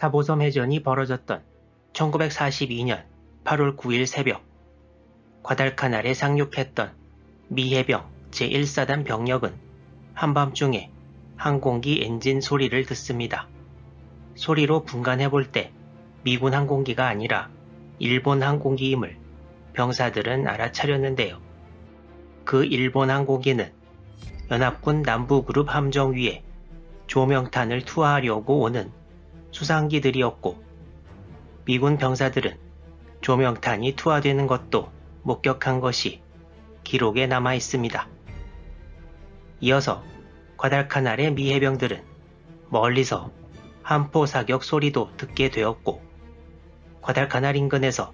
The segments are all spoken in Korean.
4보섬 해전이 벌어졌던 1942년 8월 9일 새벽, 과달카날에 상륙했던 미 해병 제1사단 병력은 한밤중에 항공기 엔진 소리를 듣습니다. 소리로 분간해볼 때 미군 항공기가 아니라 일본 항공기임을 병사들은 알아차렸는데요. 그 일본 항공기는 연합군 남부그룹 함정 위에 조명탄을 투하하려고 오는 수상기들이었고, 미군 병사들은 조명탄이 투하되는 것도 목격한 것이 기록에 남아 있습니다. 이어서 과달카날의 미 해병들은 멀리서 함포 사격 소리도 듣게 되었고, 과달카날 인근에서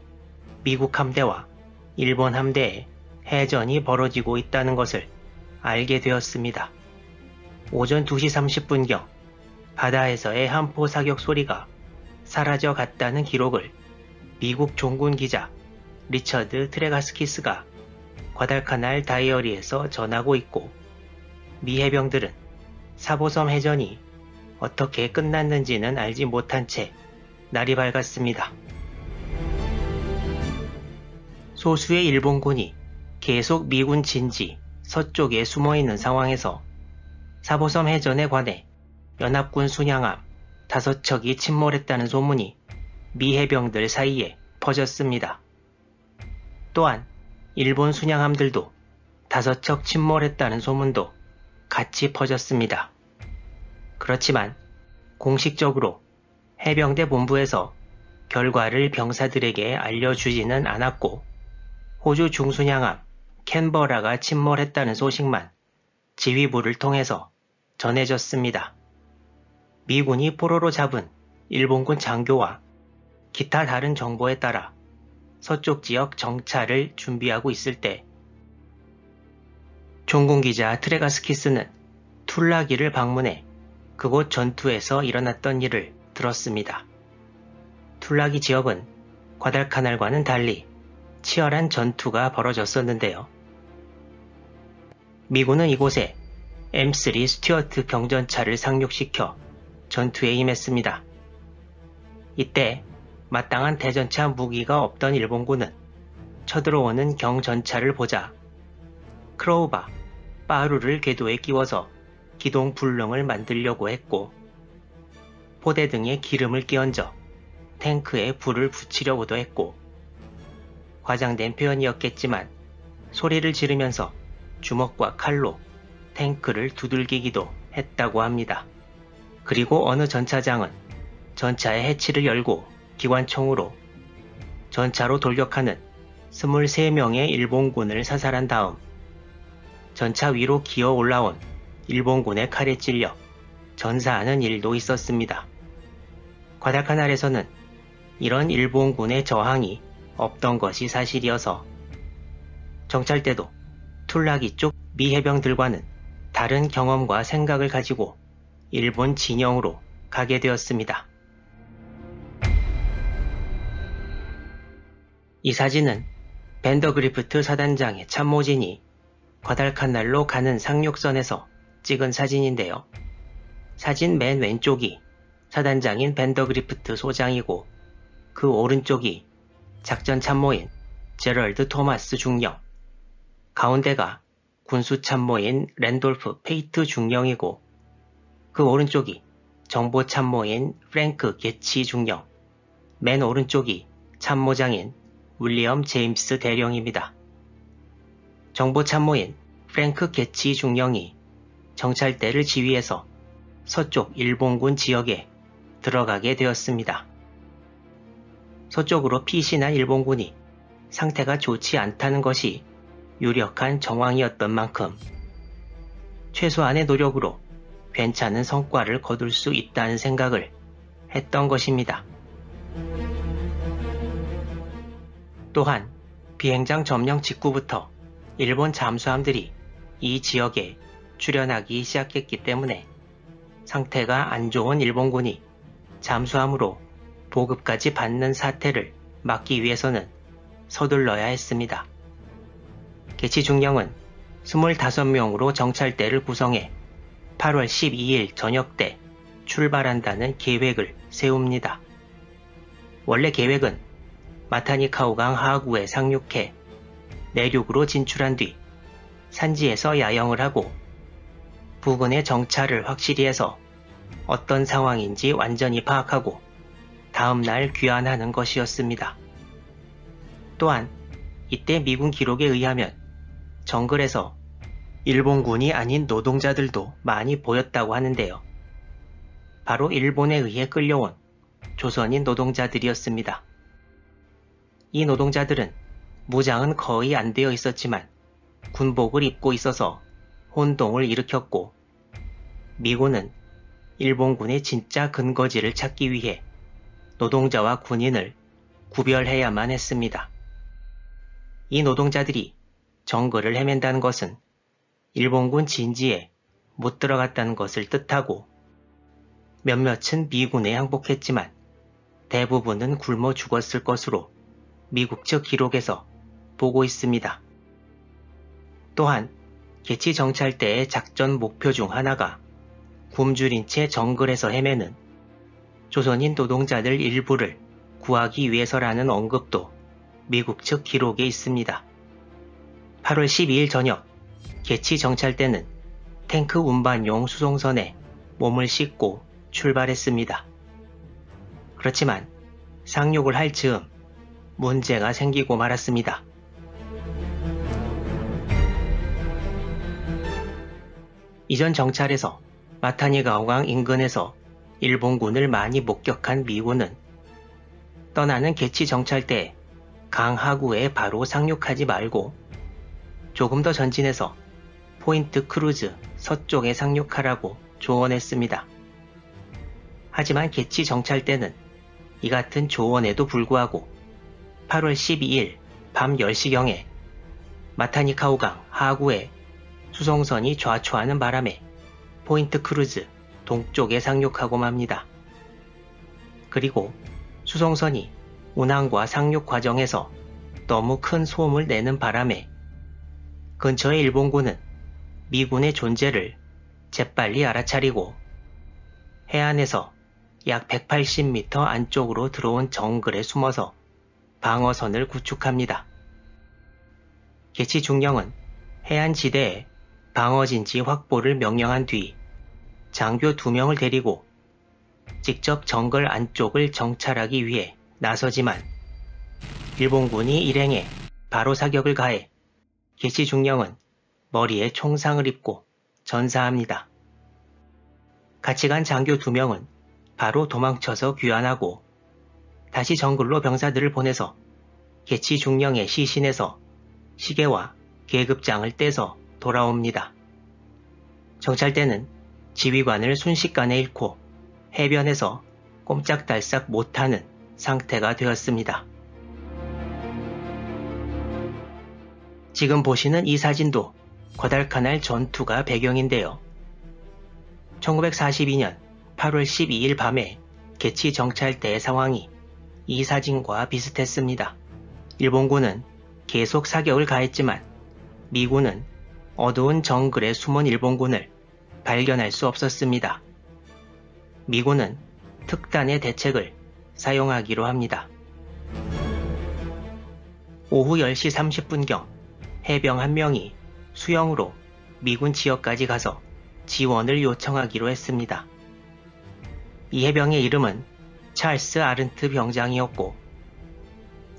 미국 함대와 일본 함대의 해전이 벌어지고 있다는 것을 알게 되었습니다. 오전 2시 30분경 바다에서의 함포 사격 소리가 사라져 갔다는 기록을 미국 종군 기자 리처드 트레가스키스가 과달카날 다이어리에서 전하고 있고, 미 해병들은 4보섬 해전이 어떻게 끝났는지는 알지 못한 채 날이 밝았습니다. 소수의 일본군이 계속 미군 진지 서쪽에 숨어있는 상황에서 4보섬 해전에 관해 연합군 순양함 5척이 침몰했다는 소문이 미 해병들 사이에 퍼졌습니다. 또한 일본 순양함들도 5척 침몰했다는 소문도 같이 퍼졌습니다. 그렇지만 공식적으로 해병대 본부에서 결과를 병사들에게 알려주지는 않았고, 호주 중순양함 캔버라가 침몰했다는 소식만 지휘부를 통해서 전해졌습니다. 미군이 포로로 잡은 일본군 장교와 기타 다른 정보에 따라 서쪽 지역 정찰을 준비하고 있을 때, 종군기자 트레가스키스는 툴라기를 방문해 그곳 전투에서 일어났던 일을 들었습니다. 툴라기 지역은 과달카날과는 달리 치열한 전투가 벌어졌었는데요. 미군은 이곳에 M3 스튜어트 경전차를 상륙시켜 전투에 임했습니다. 이때 마땅한 대전차 무기가 없던 일본군은 쳐들어오는 경전차를 보자 크로우바, 빠루를 궤도에 끼워서 기동 불능을 만들려고 했고, 포대 등에 기름을 끼얹어 탱크에 불을 붙이려고도 했고, 과장된 표현이었겠지만 소리를 지르면서 주먹과 칼로 탱크를 두들기기도 했다고 합니다. 그리고 어느 전차장은 전차의 해치를 열고 기관총으로 전차로 돌격하는 23명의 일본군을 사살한 다음 전차 위로 기어 올라온 일본군의 칼에 찔려 전사하는 일도 있었습니다. 과달카날에서는 이런 일본군의 저항이 없던 것이 사실이어서 정찰대도 툴라기 쪽 미 해병들과는 다른 경험과 생각을 가지고 일본 진영으로 가게 되었습니다. 이 사진은 밴더그리프트 사단장의 참모진이 과달카날로 가는 상륙선에서 찍은 사진인데요. 사진 맨 왼쪽이 사단장인 밴더그리프트 소장이고, 그 오른쪽이 작전 참모인 제럴드 토마스 중령, 가운데가 군수 참모인 랜돌프 페이트 중령이고, 그 오른쪽이 정보 참모인 프랭크 게치 중령, 맨 오른쪽이 참모장인 윌리엄 제임스 대령입니다. 정보 참모인 프랭크 게치 중령이 정찰대를 지휘해서 서쪽 일본군 지역에 들어가게 되었습니다. 서쪽으로 피신한 일본군이 상태가 좋지 않다는 것이 유력한 정황이었던 만큼 최소한의 노력으로 괜찮은 성과를 거둘 수 있다는 생각을 했던 것입니다. 또한 비행장 점령 직후부터 일본 잠수함들이 이 지역에 출현하기 시작했기 때문에 상태가 안 좋은 일본군이 잠수함으로 보급까지 받는 사태를 막기 위해서는 서둘러야 했습니다. 게치 중령은 25명으로 정찰대를 구성해 8월 12일 저녁 때 출발한다는 계획을 세웁니다. 원래 계획은 마타니카우강 하구에 상륙해 내륙으로 진출한 뒤 산지에서 야영을 하고 부근의 정찰을 확실히 해서 어떤 상황인지 완전히 파악하고 다음날 귀환하는 것이었습니다. 또한 이때 미군 기록에 의하면 정글에서 일본군이 아닌 노동자들도 많이 보였다고 하는데요. 바로 일본에 의해 끌려온 조선인 노동자들이었습니다. 이 노동자들은 무장은 거의 안 되어 있었지만 군복을 입고 있어서 혼동을 일으켰고 미군은 일본군의 진짜 근거지를 찾기 위해 노동자와 군인을 구별해야만 했습니다. 이 노동자들이 정글을 헤맨다는 것은 일본군 진지에 못 들어갔다는 것을 뜻하고 몇몇은 미군에 항복했지만 대부분은 굶어 죽었을 것으로 미국 측 기록에서 보고 있습니다. 또한 개치 정찰대의 작전 목표 중 하나가 굶주린 채 정글에서 헤매는 조선인 노동자들 일부를 구하기 위해서라는 언급도 미국 측 기록에 있습니다. 8월 12일 저녁 개치 정찰대는 탱크 운반용 수송선에 몸을 싣고 출발했습니다. 그렇지만 상륙을 할 즈음 문제가 생기고 말았습니다. 이전 정찰에서 마타니가오강 인근에서 일본군을 많이 목격한 미군은 떠나는 개치 정찰대에 강 하구에 바로 상륙하지 말고 조금 더 전진해서 포인트 크루즈 서쪽에 상륙하라고 조언했습니다. 하지만 개치 정찰대는 이 같은 조언에도 불구하고 8월 12일 밤 10시경에 마타니카우강 하구에 수송선이 좌초하는 바람에 포인트 크루즈 동쪽에 상륙하고 맙니다. 그리고 수송선이 운항과 상륙 과정에서 너무 큰 소음을 내는 바람에 근처의 일본군은 미군의 존재를 재빨리 알아차리고 해안에서 약 180m 안쪽으로 들어온 정글에 숨어서 방어선을 구축합니다. 개치 중령은 해안지대에 방어진지 확보를 명령한 뒤 장교 2명을 데리고 직접 정글 안쪽을 정찰하기 위해 나서지만 일본군이 일행에 바로 사격을 가해 개치 중령은 머리에 총상을 입고 전사합니다. 같이 간 장교 2명은 바로 도망쳐서 귀환하고 다시 정글로 병사들을 보내서 개치 중령의 시신에서 시계와 계급장을 떼서 돌아옵니다. 정찰대는 지휘관을 순식간에 잃고 해변에서 꼼짝달싹 못하는 상태가 되었습니다. 지금 보시는 이 사진도 과달카날 전투가 배경인데요. 1942년 8월 12일 밤에 개치 정찰대의 상황이 이 사진과 비슷했습니다. 일본군은 계속 사격을 가했지만 미군은 어두운 정글에 숨은 일본군을 발견할 수 없었습니다. 미군은 특단의 대책을 사용하기로 합니다. 오후 10시 30분경 해병 한 명이 수영으로 미군 지역까지 가서 지원을 요청하기로 했습니다. 이 해병의 이름은 찰스 아른트 병장이었고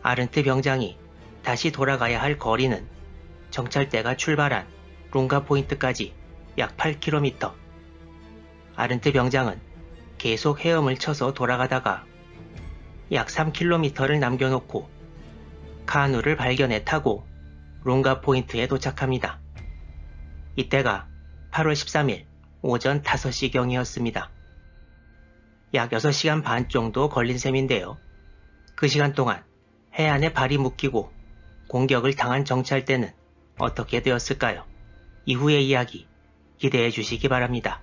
아른트 병장이 다시 돌아가야 할 거리는 정찰대가 출발한 룽가 포인트까지 약 8km. 아른트 병장은 계속 헤엄을 쳐서 돌아가다가 약 3km를 남겨놓고 카누를 발견해 타고 룽가 포인트에 도착합니다. 이때가 8월 13일 오전 5시경이었습니다. 약 6시간 반 정도 걸린 셈인데요. 그 시간 동안 해안에 발이 묶이고 공격을 당한 정찰대는 어떻게 되었을까요? 이후의 이야기 기대해 주시기 바랍니다.